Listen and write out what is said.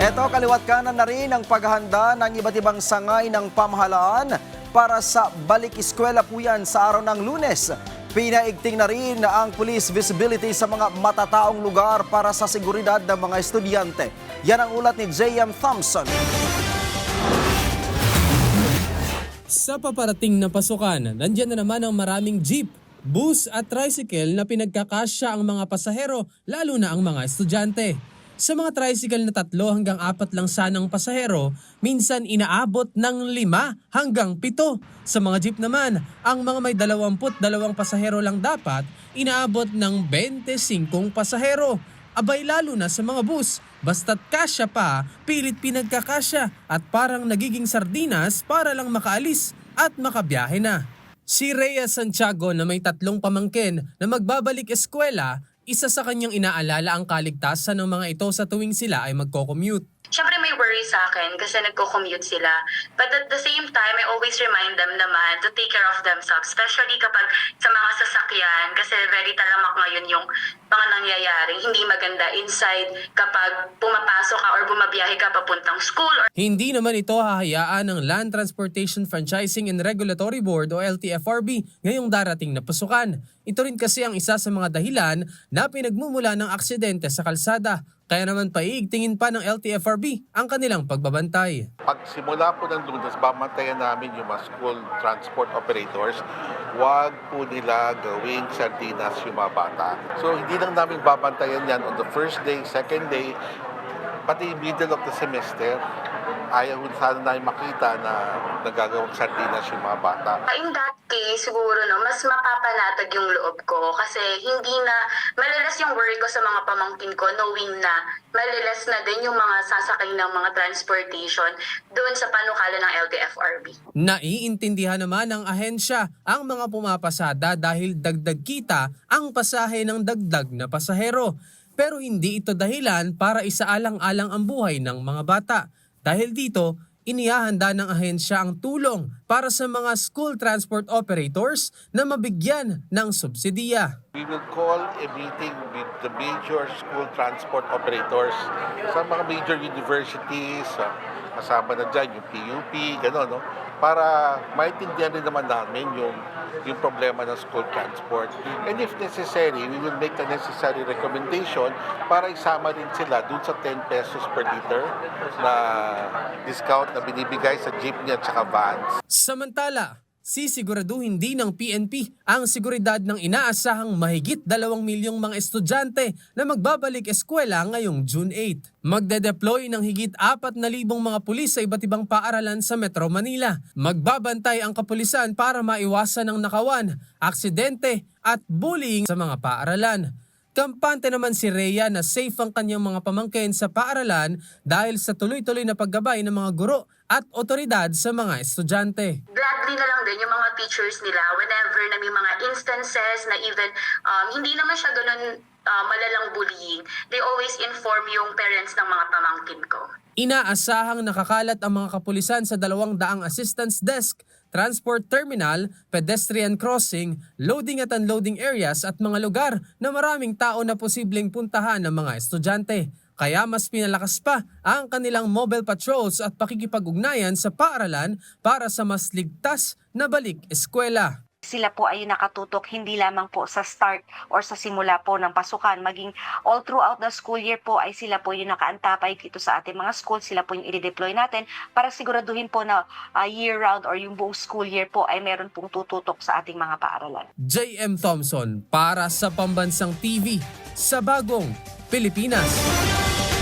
Eto, kaliwat kanan na rin ang paghahanda ng iba't ibang sangay ng pamahalaan para sa balik eskwela po yan sa araw ng Lunes. Pinaigting na rin ang police visibility sa mga matataong lugar para sa seguridad ng mga estudyante. Yan ang ulat ni J.M. Thompson. Sa paparating na pasukan, nandiyan na naman ang maraming jeep, bus at tricycle na pinagkakasya ang mga pasahero, lalo na ang mga estudyante. Sa mga tricycle na 3 hanggang 4 lang sanang pasahero, minsan inaabot ng 5 hanggang 7. Sa mga jeep naman, ang mga may 22 pasahero lang dapat, inaabot ng 25 pasahero. Abay lalo na sa mga bus, basta't kasya pa, pilit pinagkakasya at parang nagiging sardinas para lang makaalis at makabiyahe na. Si Rhea Santiago na may 3 pamangkin na magbabalik eskwela, isa sa kanyang inaalala ang kaligtasan ng mga ito sa tuwing sila ay magko-commute. Siyempre may worry sa akin kasi nagko-commute sila. But at the same time, I always remind them naman to take care of themselves. Especially kapag sa mga sasakyan kasi very talamak ngayon yung mga nangyayaring hindi maganda inside kapag pumapasok ka or bumabiyahe ka papuntang school. Hindi naman ito hahayaan ng Land Transportation Franchising and Regulatory Board o LTFRB ngayong darating na pasukan. Ito rin kasi ang isa sa mga dahilan na pinagmumula ng aksidente sa kalsada. Kaya naman paiigtingin pa ng LTFRB ang kanilang pagbabantay. Pagsimula po ng Lunes, babantayan namin yung mga school transport operators. Huwag po nila gawing sardinas yung mga bata. So hindi lang namin babantayan yan on the first day, second day, pati middle of the semester. Ayaw sana namin makita na nagagawang sardinas yung mga bata. In that case, siguro mas mapapanatag yung loob ko kasi hindi na malalas yung worry ko sa mga pamangkin ko knowing na malalas na din yung mga sasakay ng mga transportation doon sa panukala ng LTFRB. Naiintindihan naman ng ahensya ang mga pumapasada dahil dagdag kita ang pasahe ng dagdag na pasahero. Pero hindi ito dahilan para isaalang-alang ang buhay ng mga bata. Dahil dito, inihahanda ng ahensya ang tulong para sa mga school transport operators na mabigyan ng subsidiya. We will call a meeting with the major school transport operators sa mga major universities, kasama na dyan yung PUP, gano'n, no? Para maintindihan din naman namin yung problema ng school transport. And if necessary, we will make the necessary recommendation para isama rin sila dun sa 10 pesos per liter na discount na binibigay sa jeepney at saka vans. Samantala, sisiguraduhin din ng PNP ang seguridad ng inaasahang mahigit 2 milyong mga estudyante na magbabalik eskwela ngayong June 8. Magde-deploy ng higit 4,000 mga pulis sa iba't ibang paaralan sa Metro Manila. Magbabantay ang kapulisan para maiwasan ang nakawan, aksidente at bullying sa mga paaralan. Kampante naman si Rhea na safe ang kanyang mga pamangkin sa paaralan dahil sa tuloy-tuloy na paggabay ng mga guro at otoridad sa mga estudyante. Gladly na lang din yung mga teachers nila whenever na may mga instances na even hindi naman siya ganun malalang bullying. They always inform yung parents ng mga pamangkin ko. Inaasahang nakakalat ang mga kapulisan sa 200 assistance desk, transport terminal, pedestrian crossing, loading at unloading areas at mga lugar na maraming tao na posibleng puntahan ng mga estudyante. Kaya mas pinalakas pa ang kanilang mobile patrols at pakikipag-ugnayan sa paaralan para sa mas ligtas na balik eskwela. Sila po ay nakatutok hindi lamang po sa start or sa simula po ng pasukan, maging all throughout the school year po ay sila po yung nakaantapay dito sa ating mga school, sila po yung i-deploy natin para siguraduhin po na year-round or yung buong school year po ay meron pong tututok sa ating mga paaralan. J.M. Thompson para sa Pambansang TV sa Bagong Pilipinas.